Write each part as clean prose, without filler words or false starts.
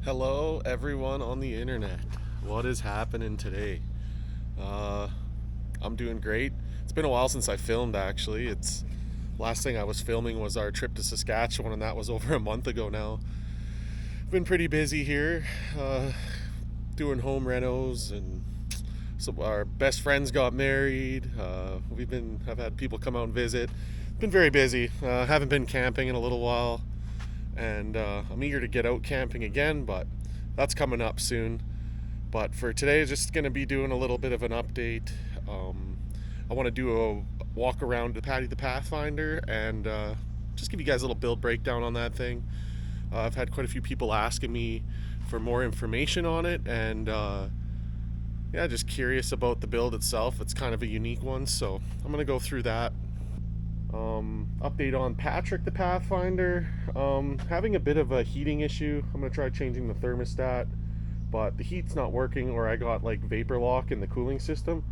Hello everyone on the internet. What is happening today? I'm doing great. It's been a while since I filmed actually. It's last thing I was filming was our trip to Saskatchewan, and that was over a month ago now. Been pretty busy here, doing home renos, and so our best friends got married. I've had people come out and visit. Been very busy. Haven't been camping in a little while, and I'm eager to get out camping again, but that's coming up soon. But for today, just going to be doing a little bit of an update. I want to do a walk around the Pathfinder and just give you guys a little build breakdown on that thing. I've had quite a few people asking me for more information on it, and yeah, just curious about the build itself. It's kind of a unique one, so I'm going to go through that. Update on Patrick the Pathfinder. Having a bit of a heating issue. I'm going to try changing the thermostat, but the heat's not working, or I got like vapor lock in the cooling system.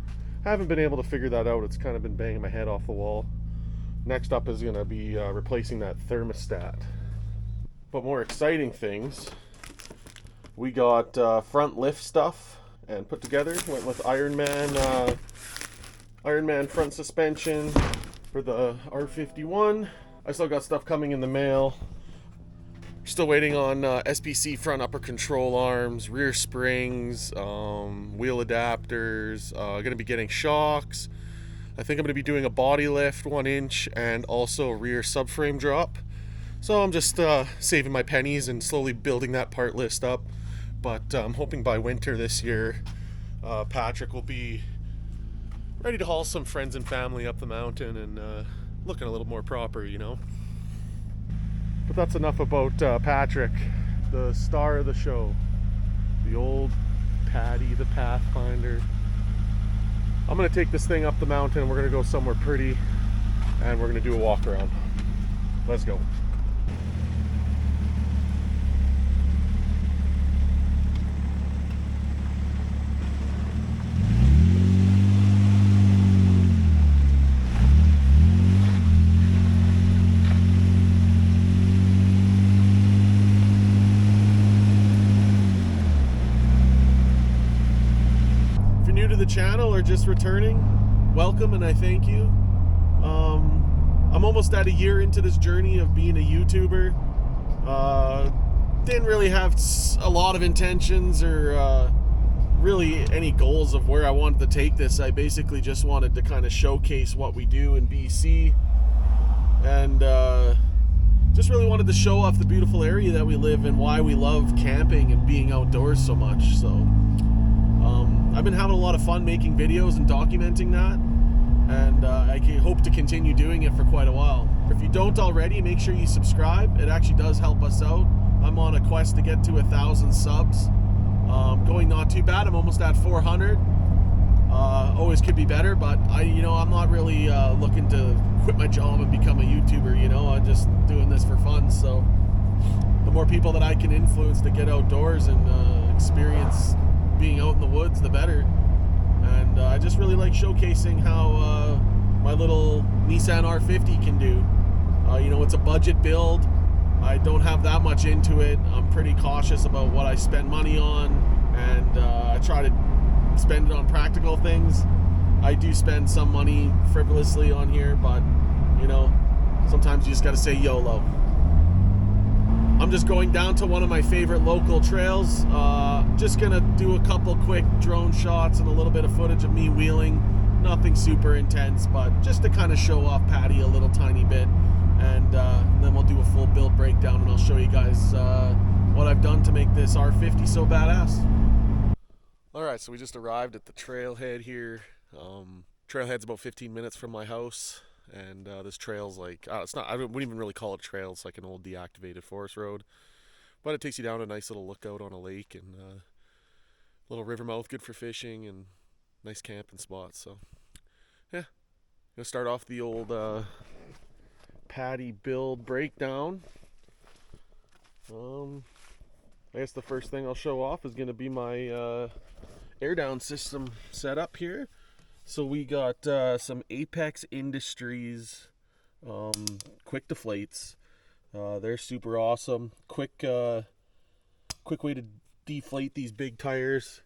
Haven't been able to figure that out. It's kind of been banging my head off the wall. Next up is going to be replacing that thermostat. But more exciting things, we got front lift stuff and put together. Went with Iron Man front suspension for the R51. I still got stuff coming in the mail. Still waiting on SPC front upper control arms, rear springs, wheel adapters. Gonna be getting shocks. I think I'm gonna be doing a body lift 1 inch and also rear subframe drop. So I'm just saving my pennies and slowly building that part list up. But I'm hoping by winter this year, Patrick will be ready to haul some friends and family up the mountain and looking a little more proper, you know. But that's enough about Patrick, the star of the show, the old Patty the Pathfinder. I'm gonna take this thing up the mountain. We're gonna go somewhere pretty, and we're gonna do a walk around. Let's go. The channel or just returning, welcome and I thank you. I'm almost at a year into this journey of being a YouTuber. Didn't really have a lot of intentions or really any goals of where I wanted to take this. I basically just wanted to kind of showcase what we do in BC, and just really wanted to show off the beautiful area that we live in, why we love camping and being outdoors so much. So I've been having a lot of fun making videos and documenting that, and I hope to continue doing it for quite a while. If you don't already, make sure you subscribe. It actually does help us out. I'm on a quest to get to 1,000 subs. Going not too bad. I'm almost at 400. Always could be better, but I'm not really looking to quit my job and become a YouTuber. I'm just doing this for fun. So the more people that I can influence to get outdoors and experience being out in the woods, the better. And I just really like showcasing how my little Nissan R50 can do. It's a budget build. I don't have that much into it. I'm pretty cautious about what I spend money on, and I try to spend it on practical things. I do spend some money frivolously on here, but sometimes you just gotta say YOLO. I'm just going down to one of my favorite local trails. Just gonna do a couple quick drone shots and a little bit of footage of me wheeling. Nothing super intense, but just to kind of show off Patty a little tiny bit. And then we'll do a full build breakdown, and I'll show you guys what I've done to make this R50 so badass. Alright, so we just arrived at the Trailhead here. Trailhead's about 15 minutes from my house. And this trail's like, I wouldn't even really call it a trail. It's like an old deactivated forest road. But it takes you down a nice little lookout on a lake and little river mouth, good for fishing and nice camping spots. So, yeah. Gonna start off the old Patty build breakdown. I guess the first thing I'll show off is gonna be my air down system set up here. So we got some Apex Industries quick deflates. They're super awesome. Quick quick way to deflate these big tires,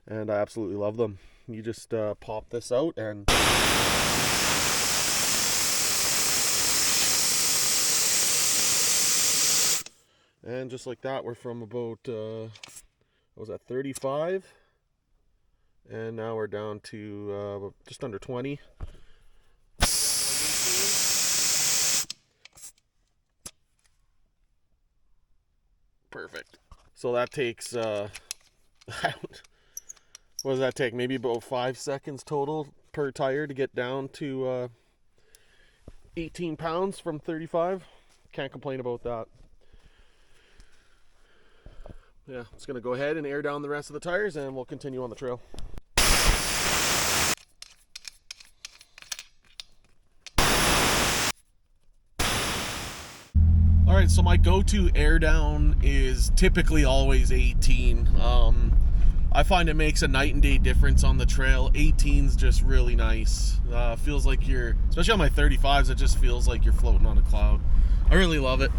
and I absolutely love them. You just pop this out and just like that, we're from about what was that, 35, and now we're down to just under 20. Perfect. So that takes what does that take? Maybe about 5 seconds total per tire to get down to 18 pounds from 35. Can't complain about that. Yeah, it's gonna go ahead and air down the rest of the tires, and we'll continue on the trail. All right, so my go-to air down is typically always 18. I find it makes a night and day difference on the trail. 18's just really nice. Feels like you're, especially on my 35s, it just feels like you're floating on a cloud. I really love it.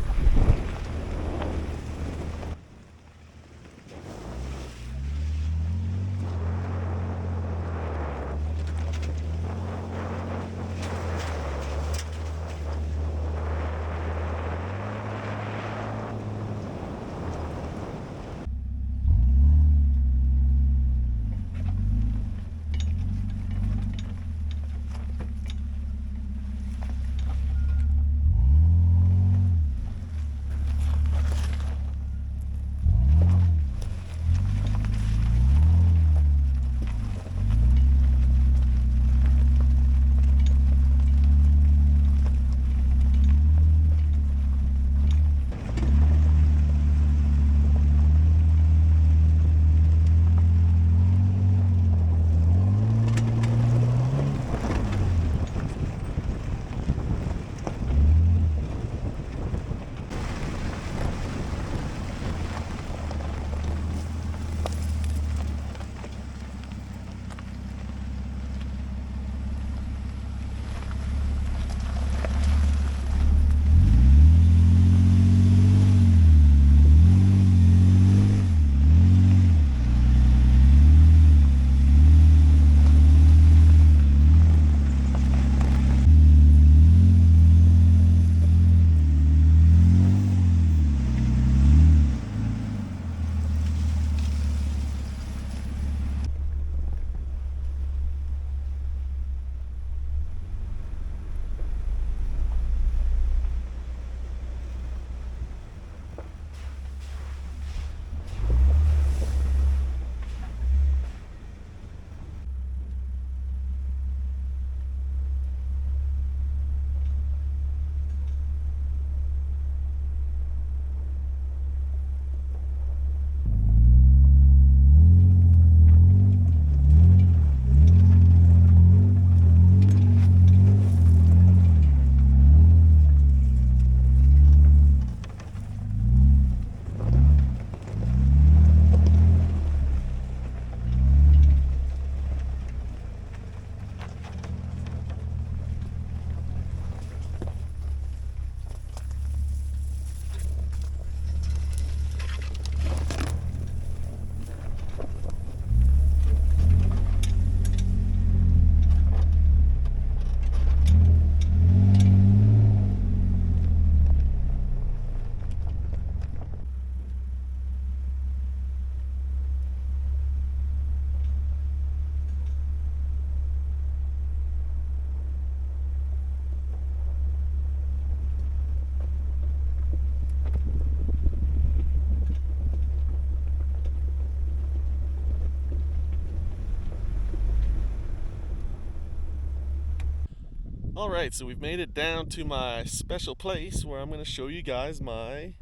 Alright, so we've made it down to my special place where I'm going to show you guys my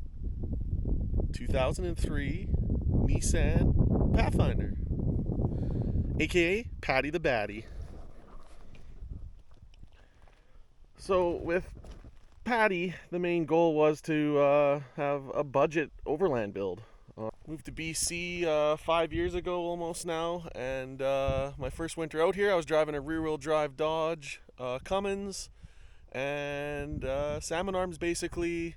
2003 Nissan Pathfinder, aka Patty the Batty. So with Patty, the main goal was to have a budget overland build. Moved to BC 5 years ago almost now, and my first winter out here I was driving a rear-wheel drive Dodge Cummins, and Salmon Arms basically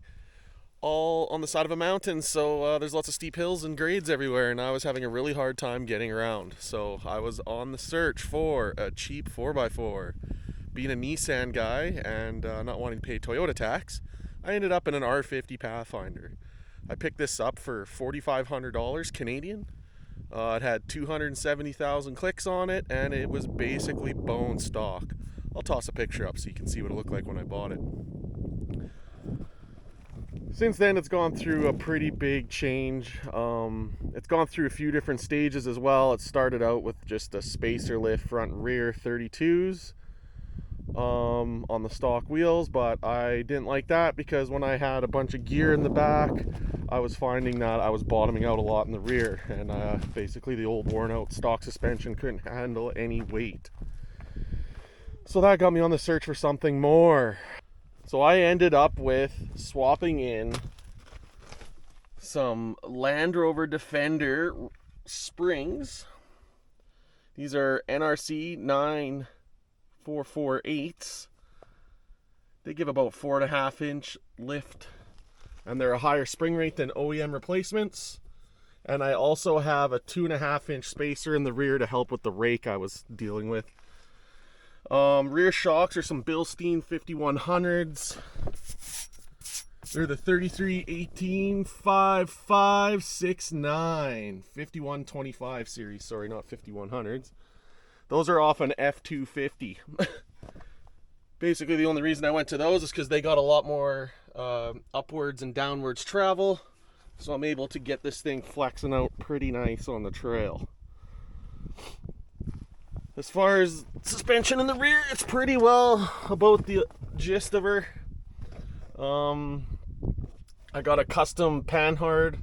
all on the side of a mountain, so there's lots of steep hills and grades everywhere, and I was having a really hard time getting around. So I was on the search for a cheap 4x4. Being a Nissan guy and not wanting to pay Toyota tax, I ended up in an R50 Pathfinder. I picked this up for $4,500 Canadian. It had 270,000 clicks on it, and it was basically bone stock. I'll toss a picture up so you can see what it looked like when I bought it. Since then, it's gone through a pretty big change. It's gone through a few different stages as well. It started out with just a spacer lift front and rear 32s on the stock wheels, but I didn't like that because when I had a bunch of gear in the back, I was finding that I was bottoming out a lot in the rear, and basically the old worn out stock suspension couldn't handle any weight. So that got me on the search for something more. So I ended up with swapping in some Land Rover Defender springs. These are NRC 9448s. They give about 4.5-inch lift, and they're a higher spring rate than OEM replacements. And I also have a 2.5-inch spacer in the rear to help with the rake I was dealing with. Rear shocks are some Bilstein 5100s. They're the 33185569 5125 series. Sorry, not 5100s. Those are off an F250. Basically, the only reason I went to those is because they got a lot more upwards and downwards travel. So I'm able to get this thing flexing out pretty nice on the trail. As far as suspension in the rear, it's pretty well about the gist of her. I got a custom Panhard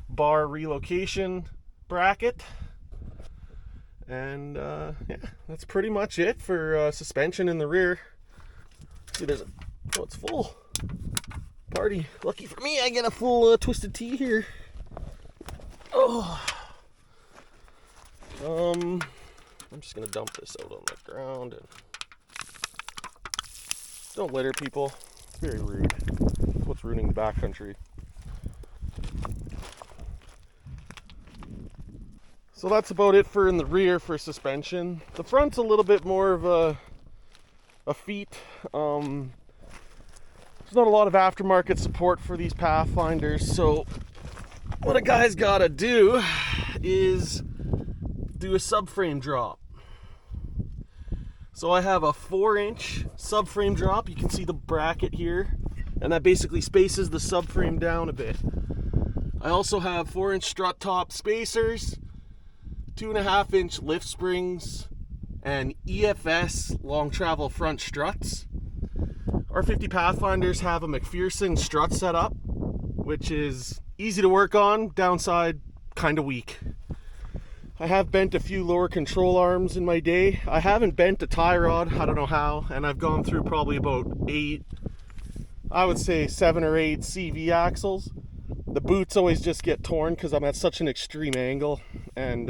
bar relocation bracket. And yeah, that's pretty much it for suspension in the rear. See, there's a, oh, it's full. Party. Lucky for me, I get a full Twisted Tea here. Oh. I'm just gonna dump this out on the ground and don't litter, people. It's very rude. That's what's ruining the backcountry. So that's about it for in the rear for suspension. The front's a little bit more of a feat. There's not a lot of aftermarket support for these Pathfinders, so what a guy's gotta do is do a subframe drop. So I have a 4-inch subframe drop. You can see the bracket here, and that basically spaces the subframe down a bit. I also have 4-inch strut top spacers, 2.5-inch lift springs, and EFS long travel front struts. R50 Pathfinders have a McPherson strut setup, which is easy to work on, downside kind of weak. I have bent a few lower control arms in my day. I haven't bent a tie rod, I don't know how, and I've gone through probably about 8, I would say 7 or 8 CV axles. The boots always just get torn because I'm at such an extreme angle, and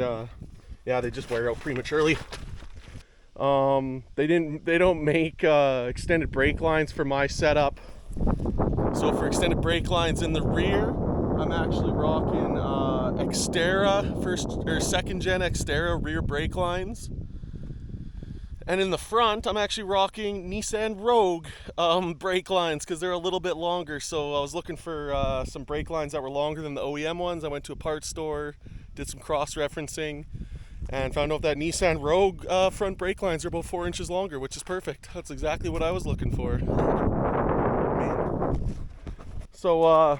yeah, they just wear out prematurely. They don't make extended brake lines for my setup. So for extended brake lines in the rear, I'm actually rocking Xterra second gen Xterra rear brake lines. And in the front, I'm actually rocking Nissan Rogue brake lines because they're a little bit longer. So I was looking for some brake lines that were longer than the OEM ones. I went to a parts store, did some cross-referencing, and found out that Nissan Rogue front brake lines are about 4 inches longer, which is perfect. That's exactly what I was looking for. So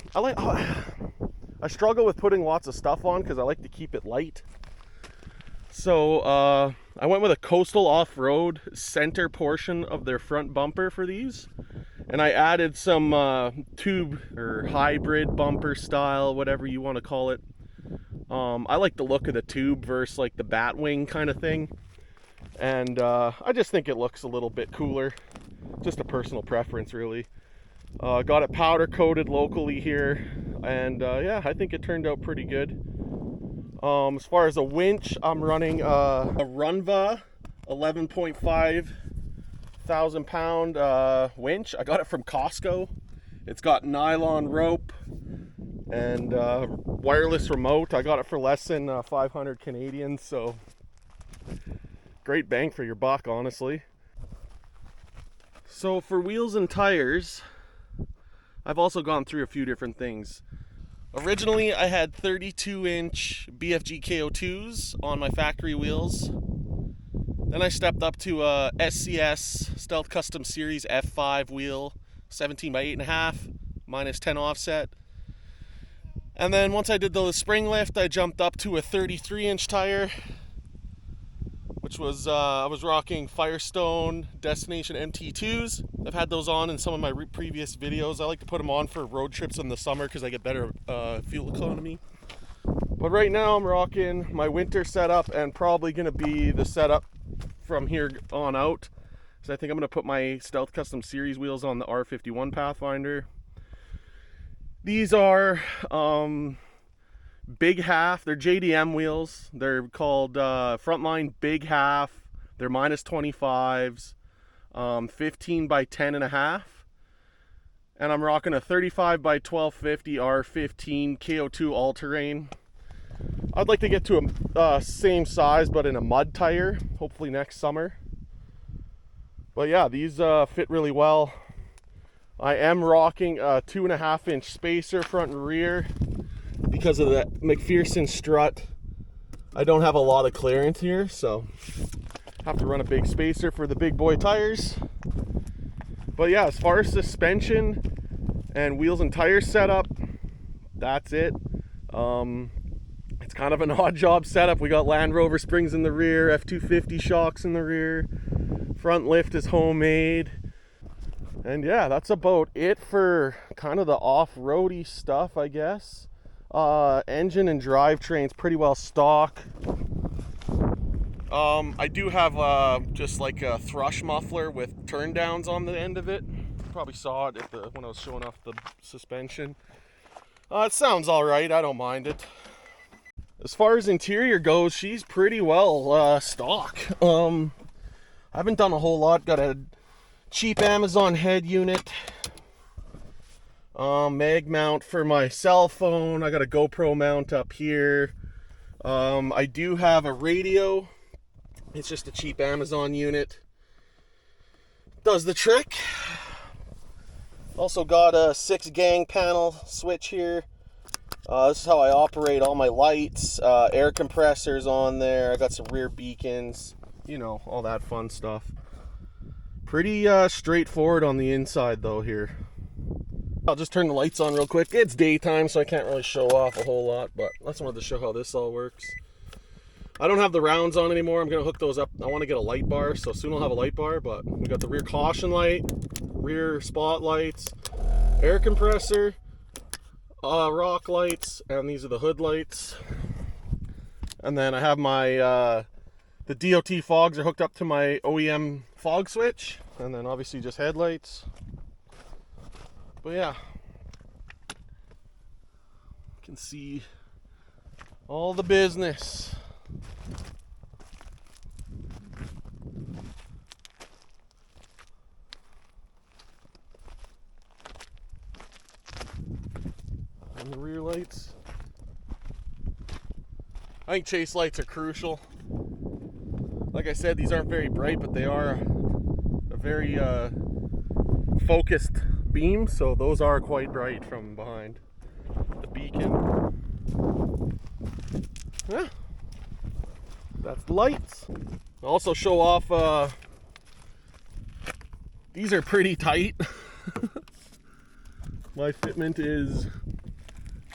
I struggle with putting lots of stuff on because I like to keep it light. So I went with a Coastal Off-Road center portion of their front bumper for these, and I added some tube or hybrid bumper style, whatever you want to call it. I like the look of the tube versus like the Batwing kind of thing, and I just think it looks a little bit cooler. Just a personal preference, really. Got it powder coated locally here, and yeah, I think it turned out pretty good. As far as a winch, I'm running a Runva 11.5 thousand pound winch. I got it from Costco, It's got nylon rope and wireless remote. I got it for less than 500 Canadian, so great bang for your buck, honestly. So for wheels and tires, I've also gone through a few different things. Originally, I had 32-inch BFG KO2s on my factory wheels. Then I stepped up to a SCS Stealth Custom Series F5 wheel, 17 by 8.5, minus 10 offset. And then once I did the spring lift, I jumped up to a 33-inch tire, which was, I was rocking Firestone Destination MT2s. I've had those on in some of my previous videos. I like to put them on for road trips in the summer because I get better fuel economy. But right now I'm rocking my winter setup, and probably going to be the setup from here on out. So I think I'm going to put my Stealth Custom Series wheels on the R51 Pathfinder. These are big half. They're JDM wheels. They're called Frontline Big Half. They're minus 25s, 15 by 10.5. And I'm rocking a 35 by 1250 R15 KO2 all-terrain. I'd like to get to a same size but in a mud tire, hopefully next summer. But yeah, these fit really well. I am rocking a 2.5-inch spacer front and rear because of the McPherson strut. I don't have a lot of clearance here, so I have to run a big spacer for the big boy tires. But yeah, as far as suspension and wheels and tires setup, that's it. It's kind of an odd job setup. We got Land Rover springs in the rear, F250 shocks in the rear, front lift is homemade. And yeah, that's about it for kind of the off-roady stuff, I guess. Engine and drivetrain's pretty well stock. I do have just like a thrush muffler with turn downs on the end of it. You probably saw it when I was showing off the suspension. It sounds alright, I don't mind it. As far as interior goes, she's pretty well stock. I haven't done a whole lot. Got a cheap Amazon head unit, mag mount for my cell phone. I got a GoPro mount up here. I do have a radio. It's just a cheap Amazon unit. Does the trick. Also got a 6-gang panel switch here. This is how I operate all my lights, air compressors on there. I got some rear beacons, you know, all that fun stuff. Pretty straightforward on the inside though here. I'll just turn the lights on real quick. It's daytime, so I can't really show off a whole lot, but I just wanted to show how this all works. I don't have the rounds on anymore. I'm going to hook those up. I want to get a light bar, so soon I'll have a light bar, but we got the rear caution light, rear spotlights, air compressor, rock lights, and these are the hood lights. And then I have my the DOT fogs are hooked up to my OEM fog switch, and then obviously just headlights. But yeah, you can see all the business. And the rear lights. I think chase lights are crucial. Like I said, these aren't very bright, but they are a very focused beam, so those are quite bright from behind. The beacon. Yeah, that's the lights. I'll also show off, these are pretty tight. My fitment is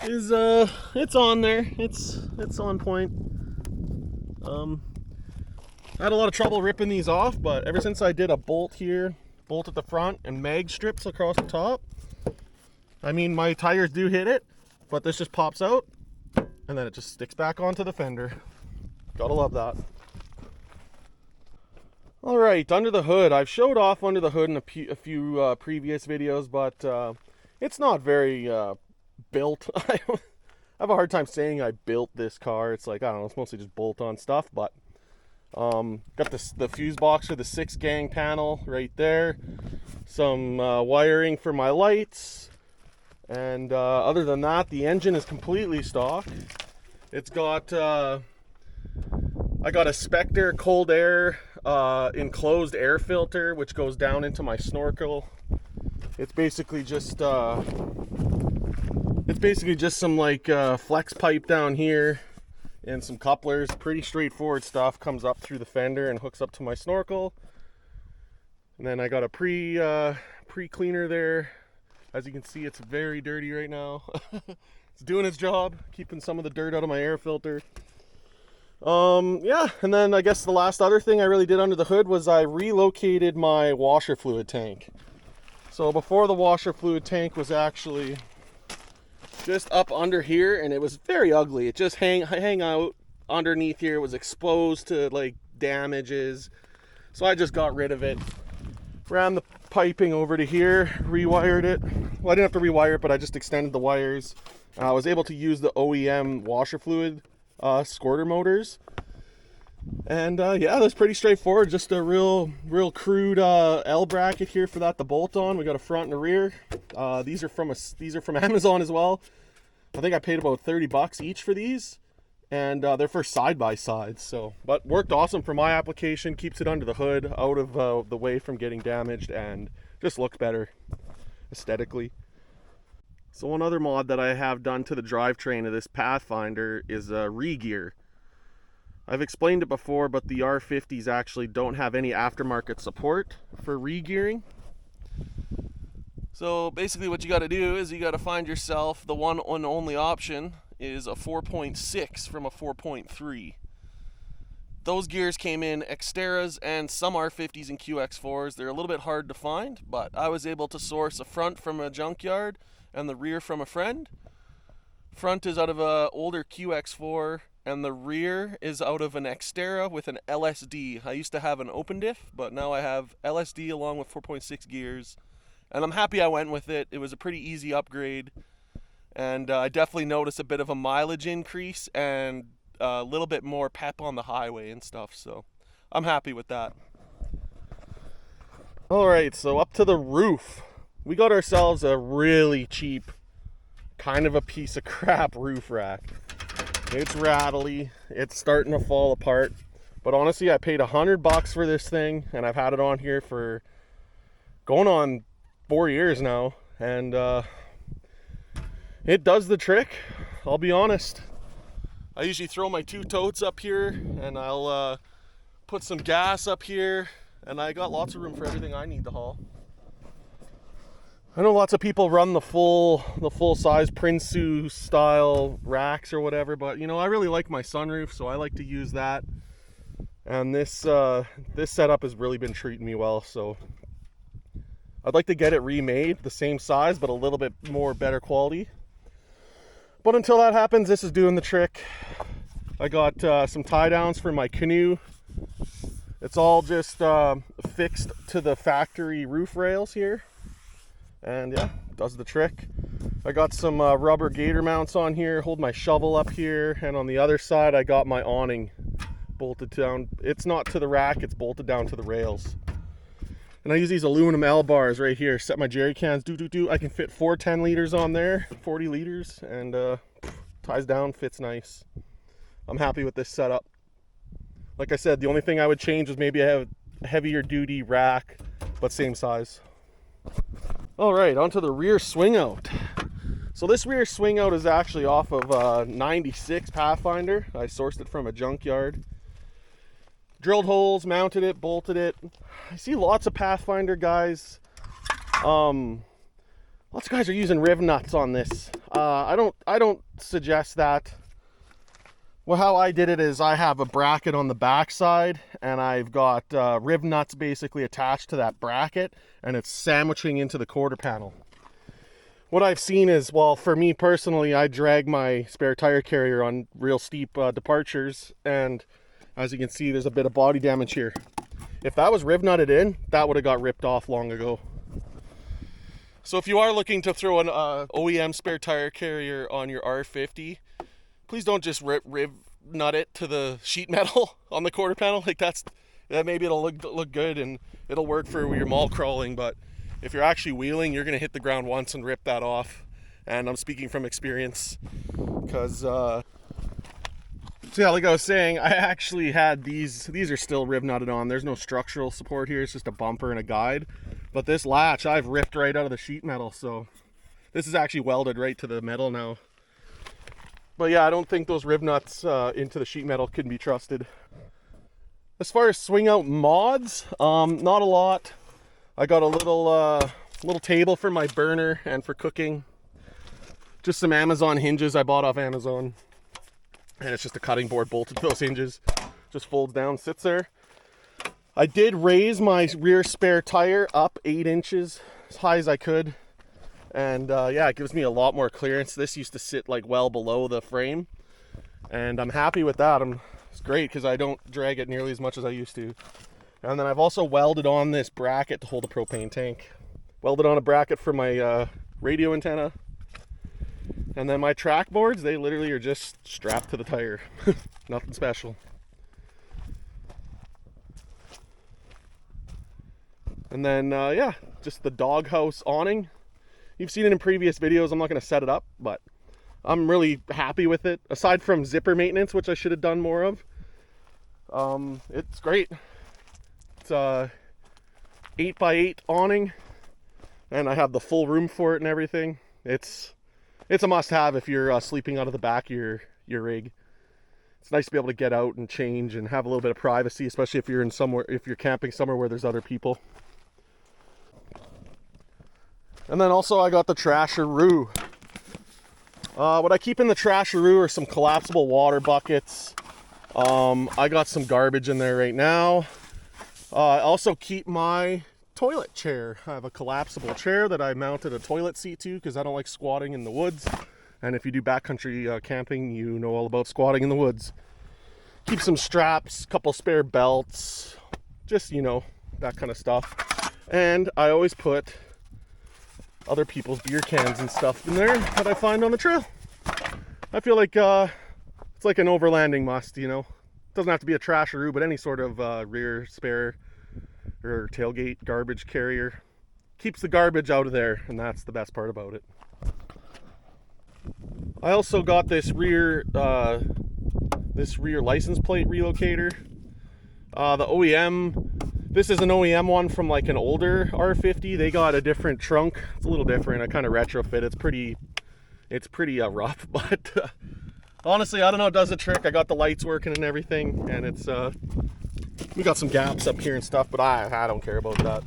it's on there. It's on point. I had a lot of trouble ripping these off, but ever since I did a bolt here, bolt at the front, and mag strips across the top, I mean, my tires do hit it, but this just pops out, and then it just sticks back onto the fender. Gotta love that. Alright, under the hood. I've showed off under the hood in a few previous videos, but it's not very built. I have a hard time saying I built this car. It's like, I don't know, it's mostly just bolt-on stuff, but got the fuse box for the 6-gang panel right there. Some wiring for my lights. And other than that, the engine is completely stock. It's got, I got a Spectre cold air enclosed air filter, which goes down into my snorkel. It's basically just some like flex pipe down here and some couplers. Pretty straightforward stuff. Comes up through the fender and hooks up to my snorkel. And then I got a pre-cleaner there. As you can see, it's very dirty right now. It's doing its job, keeping some of the dirt out of my air filter. Yeah, and then I guess the last other thing I really did under the hood was I relocated my washer fluid tank. So before, the washer fluid tank was actually just up under here, and it was very ugly. It just hang out underneath here. It was exposed to like damages. So I just got rid of it. Ran the piping over to here, rewired it. Well, I didn't have to rewire it, but I just extended the wires. I was able to use the OEM washer fluid squirter motors. And yeah, that's pretty straightforward. Just a real crude L bracket here for that to bolt on. We got a front and a rear. These are from Amazon as well. I think I paid about 30 bucks each for these. And they're for side-by-sides, so, but worked awesome for my application. Keeps it under the hood, out of the way from getting damaged, and just looks better aesthetically. So one other mod that I have done to the drivetrain of this Pathfinder is re-gear. I've explained it before, but the R50s actually don't have any aftermarket support for re-gearing. So basically what you got to do is you got to find yourself the one and only option is a 4.6 from a 4.3. Those gears came in Xteras and some R50s and QX4s. They're a little bit hard to find, but I was able to source a front from a junkyard and the rear from a friend. Front is out of a older QX4 and the rear is out of an Xtera with an LSD. I used to have an open diff, but now I have LSD along with 4.6 gears, and I'm happy I went with it. It was a pretty easy upgrade. And I definitely noticed a bit of a mileage increase and a little bit more pep on the highway and stuff. So I'm happy with that. All right, so up to the roof. We got ourselves a really cheap, kind of a piece of crap roof rack. It's rattly. It's starting to fall apart. But honestly, I paid $100 for this thing, and I've had it on here for going on 4 years now. And it does the trick, I'll be honest. I usually throw my 2 totes up here, and I'll put some gas up here, and I got lots of room for everything I need to haul. I know lots of people run the full size Prinsu style racks or whatever, but you know, I really like my sunroof, so I like to use that. And this setup has really been treating me well, so I'd like to get it remade the same size but a little bit more better quality. But until that happens, this is doing the trick. I got some tie downs for my canoe. It's all just fixed to the factory roof rails here. And yeah, does the trick. I got some rubber gator mounts on here, hold my shovel up here. And on the other side, I got my awning bolted down. It's not to the rack, it's bolted down to the rails. And I use these aluminum L bars right here, set my jerry cans, I can fit 4 10 liters on there, 40 liters, and ties down, fits nice. I'm happy with this setup. Like I said, the only thing I would change was maybe I have a heavier duty rack, but same size. All right, onto the rear swing out. So this rear swing out is actually off of a 96 Pathfinder. I sourced it from a junkyard. Drilled holes, mounted it, bolted it. I see lots of Pathfinder guys. Lots of guys are using riv nuts on this. I don't suggest that. Well, how I did it is I have a bracket on the back side, and I've got riv nuts basically attached to that bracket, and it's sandwiching into the quarter panel. What I've seen is, well, for me personally, I drag my spare tire carrier on real steep departures, and as you can see, there's a bit of body damage here. If that was riv nutted in, that would have got ripped off long ago. So if you are looking to throw an OEM spare tire carrier on your R50, please don't just riv nut it to the sheet metal on the quarter panel. Like that maybe it'll look good and it'll work for your mall crawling, but if you're actually wheeling, you're gonna hit the ground once and rip that off. and I'm speaking from experience because, so yeah, like I was saying, I actually had these are still rib nutted on. There's no structural support here, it's just a bumper and a guide. But this latch I've ripped right out of the sheet metal, so this is actually welded right to the metal now. But yeah, I don't think those rib nuts into the sheet metal can be trusted. As far as swing out mods, not a lot. I got a little table for my burner and for cooking. Just some Amazon hinges I bought off Amazon. And it's just a cutting board bolted to those hinges. Just folds down, sits there. I did raise my rear spare tire up 8 inches as high as I could. And yeah, it gives me a lot more clearance. This used to sit like well below the frame. And I'm happy with that. It's great because I don't drag it nearly as much as I used to. And then I've also welded on this bracket to hold a propane tank. Welded on a bracket for my radio antenna. And then my track boards, they literally are just strapped to the tire. Nothing special. And then, yeah, just the doghouse awning. You've seen it in previous videos. I'm not going to set it up, but I'm really happy with it. Aside from zipper maintenance, which I should have done more of, it's great. It's a 8x8 awning, and I have the full room for it and everything. It's a must-have if you're sleeping out of the back of your rig. It's nice to be able to get out and change and have a little bit of privacy, especially if you're camping somewhere where there's other people. And then also I got the trasheroo. What I keep in the trasheroo are some collapsible water buckets. I got some garbage in there right now. I also keep my toilet chair. I have a collapsible chair that I mounted a toilet seat to because I don't like squatting in the woods. And if you do backcountry camping, you know all about squatting in the woods. Keep some straps, couple spare belts, just, you know, that kind of stuff. And I always put other people's beer cans and stuff in there that I find on the trail. I feel like it's like an overlanding must, you know. It doesn't have to be a trasheroo, but any sort of rear spare or tailgate garbage carrier keeps the garbage out of there, and that's the best part about it. I also got this rear license plate relocator. The OEM, this is an OEM one from like an older R50. They got a different trunk. It's a little different. I kind of retrofit. It's pretty rough, but honestly, I don't know. It does a trick. I got the lights working and everything, and it's we got some gaps up here and stuff, but I don't care about that.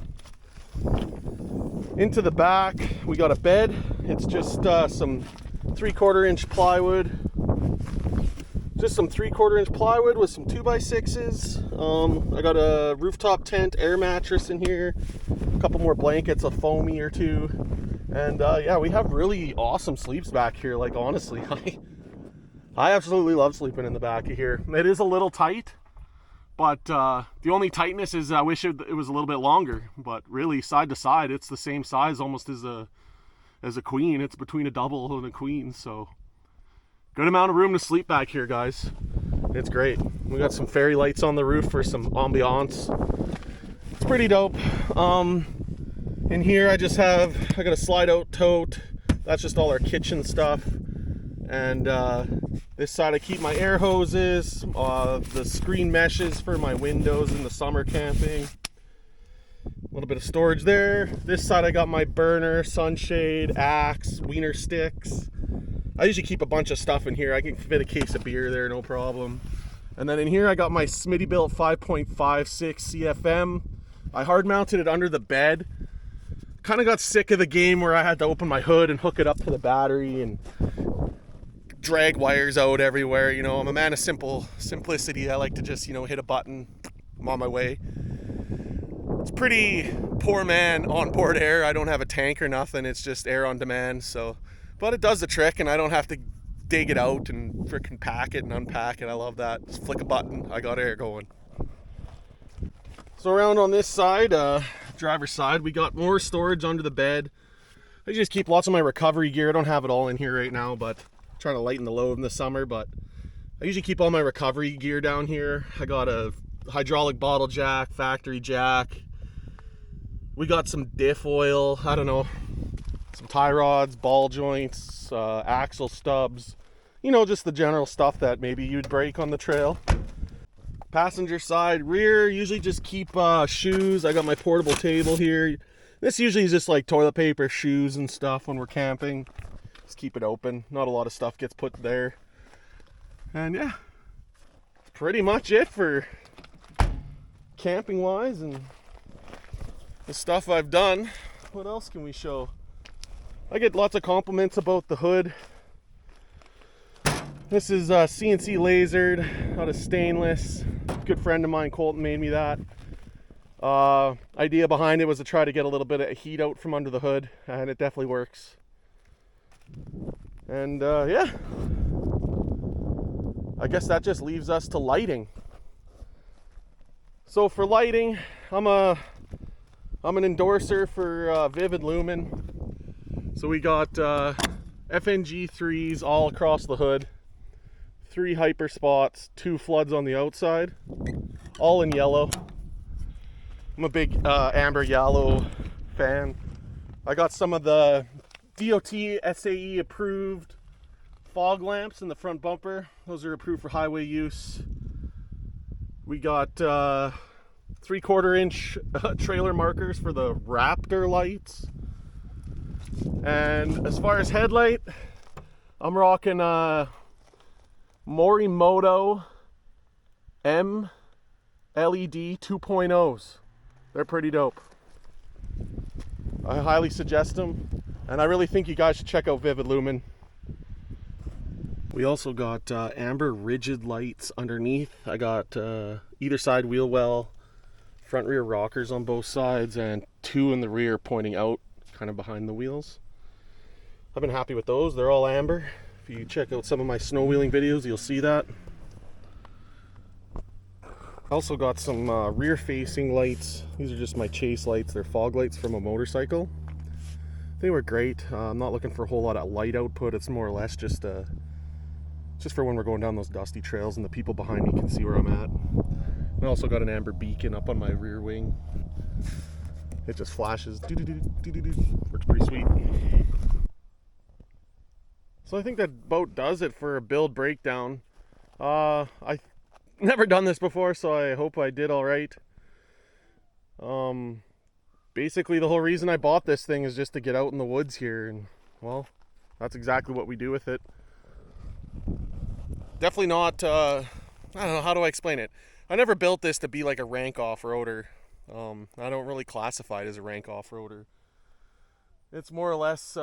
Into the back, we got a bed. It's just some 3/4 inch plywood. Just some 3/4 inch plywood with some 2x6s. I got a rooftop tent air mattress in here. A couple more blankets, a foamy or two. And yeah, we have really awesome sleeps back here. Like honestly, I absolutely love sleeping in the back of here. It is a little tight, but the only tightness is I wish it was a little bit longer. But really, side to side, it's the same size almost as a queen. It's between a double and a queen, so good amount of room to sleep back here, guys. It's great. We got some fairy lights on the roof for some ambiance. It's pretty dope. In here I got a slide out tote. That's just all our kitchen stuff. And this side I keep my air hoses, the screen meshes for my windows in the summer camping. A little bit of storage there. This side I got my burner, sunshade, axe, wiener sticks. I usually keep a bunch of stuff in here. I can fit a case of beer there, no problem. And then in here I got my Smittybilt 5.56 CFM. I hard mounted it under the bed. Kind of got sick of the game where I had to open my hood and hook it up to the battery and drag wires out everywhere. You know, I'm a man of simplicity. I like to just, you know, hit a button. I'm on my way. It's pretty poor man onboard air. I don't have a tank or nothing. It's just air on demand. So, but it does the trick, and I don't have to dig it out and freaking pack it and unpack it. I love that. Just flick a button, I got air going. So around on this side, driver's side, we got more storage under the bed. I just keep lots of my recovery gear. I don't have it all in here right now, but I'm trying to lighten the load in the summer. But I usually keep all my recovery gear down here. I got a hydraulic bottle jack, factory jack. We got some diff oil. I don't know. some tie rods, ball joints, axle stubs, you know, just the general stuff that maybe you'd break on the trail. Passenger side, rear, usually just keep shoes. I got my portable table here. This usually is just like toilet paper, shoes and stuff when we're camping. Just keep it open. Not a lot of stuff gets put there. And yeah, that's pretty much it for camping wise and the stuff I've done. What else can we show? I get lots of compliments about the hood. This is CNC lasered out of stainless. Good friend of mine, Colton, made me that. Idea behind it was to try to get a little bit of heat out from under the hood, and it definitely works. And yeah, I guess that just leaves us to lighting. So for lighting, I'm an endorser for Vivid Lumen. So we got FNG 3s all across the hood, 3 hyper spots, 2 floods on the outside, all in yellow. I'm a big amber yellow fan. I got some of the DOT SAE approved fog lamps in the front bumper. Those are approved for highway use. We got 3/4 inch trailer markers for the Raptor lights. And as far as headlight, I'm rocking Morimoto M LED 2.0s. They're pretty dope. I highly suggest them, and I really think you guys should check out Vivid Lumen. We also got amber rigid lights underneath. I got either side wheel well, front rear rockers on both sides, and 2 in the rear pointing out kind of behind the wheels. I've been happy with those. They're all amber. If you check out some of my snow wheeling videos, you'll see that. I also got some rear facing lights. These are just my chase lights. They're fog lights from a motorcycle. They were great. I'm not looking for a whole lot of light output. It's more or less just for when we're going down those dusty trails and the people behind me can see where I'm at. And I also got an amber beacon up on my rear wing. It just flashes. Works pretty sweet. So I think that about does it for a build breakdown. I've never done this before, so I hope I did all right. Basically the whole reason I bought this thing is just to get out in the woods here, and well, that's exactly what we do with it. Definitely not, I don't know, how do I explain it? I never built this to be like a rank off-roader. I don't really classify it as a rank off-roader. It's more or less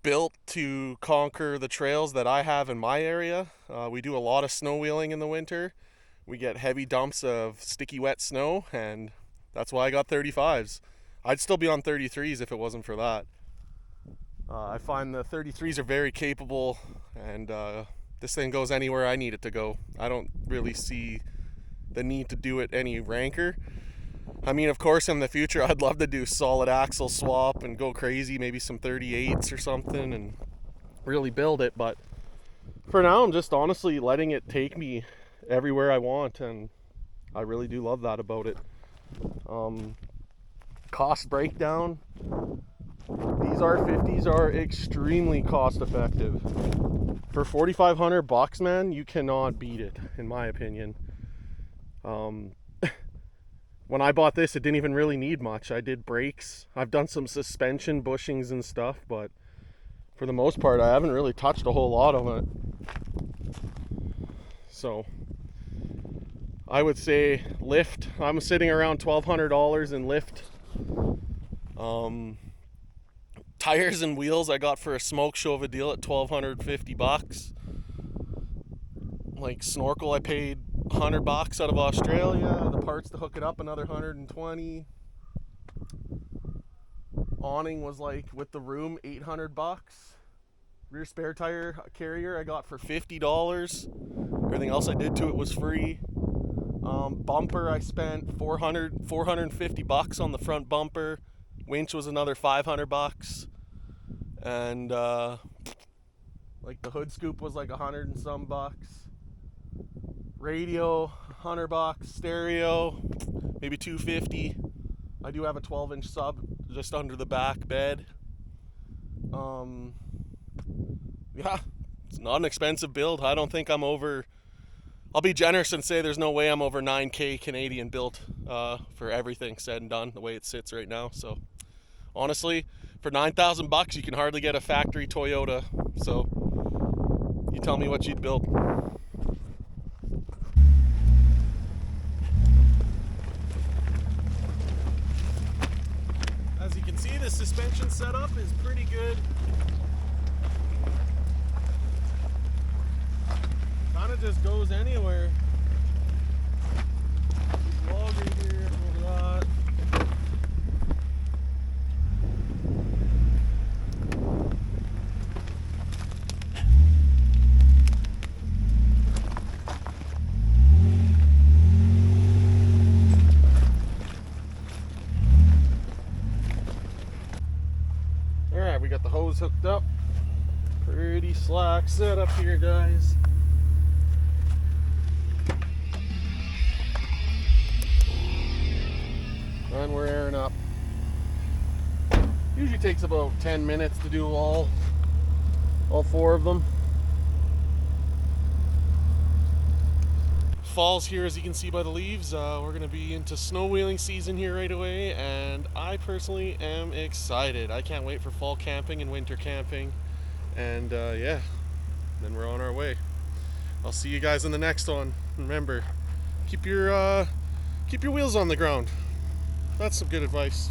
built to conquer the trails that I have in my area. We do a lot of snow wheeling in the winter. We get heavy dumps of sticky wet snow, and that's why I got 35s. I'd still be on 33s if it wasn't for that. I find the 33s are very capable, and this thing goes anywhere I need it to go. I don't really see the need to do it any ranker. I mean, of course, in the future, I'd love to do solid axle swap and go crazy, maybe some 38s or something, and really build it. But for now, I'm just honestly letting it take me everywhere I want, and I really do love that about it. Cost breakdown. These R50s are extremely cost effective. For $4,500, man, you cannot beat it, in my opinion. When I bought this, it didn't even really need much. I did brakes. I've done some suspension bushings and stuff, but for the most part, I haven't really touched a whole lot of it. So I would say lift. I'm sitting around $1,200 in lift. Tires and wheels I got for a smoke show of a deal at $1,250. Like snorkel, I paid $100 out of Australia. The parts to hook it up, another $120. Awning was like with the room $800. Rear spare tire carrier I got for $50. Everything else I did to it was free. Bumper I spent $450 on the front bumper. Winch was another $500. And like the hood scoop was like $100 and some bucks. Radio $100, stereo maybe $250. I do have a 12-inch sub just under the back bed. Yeah, it's not an expensive build. I don't think I'm over. I'll be generous and say there's no way I'm over 9K Canadian built for everything said and done the way it sits right now. So honestly, for 9,000 bucks, you can hardly get a factory Toyota. So you tell me what you'd build. As you can see, the suspension setup is pretty good. Kind of just goes anywhere. Log right here, over that. Alright, we got the hose hooked up. Pretty slack setup here, guys. And we're airing up. Usually takes about 10 minutes to do all 4 of them. Fall's here, as you can see by the leaves. We're going to be into snow wheeling season here right away, and I personally am excited. I can't wait for fall camping and winter camping, and yeah, then we're on our way. I'll see you guys in the next one. Remember, keep your wheels on the ground. That's some good advice.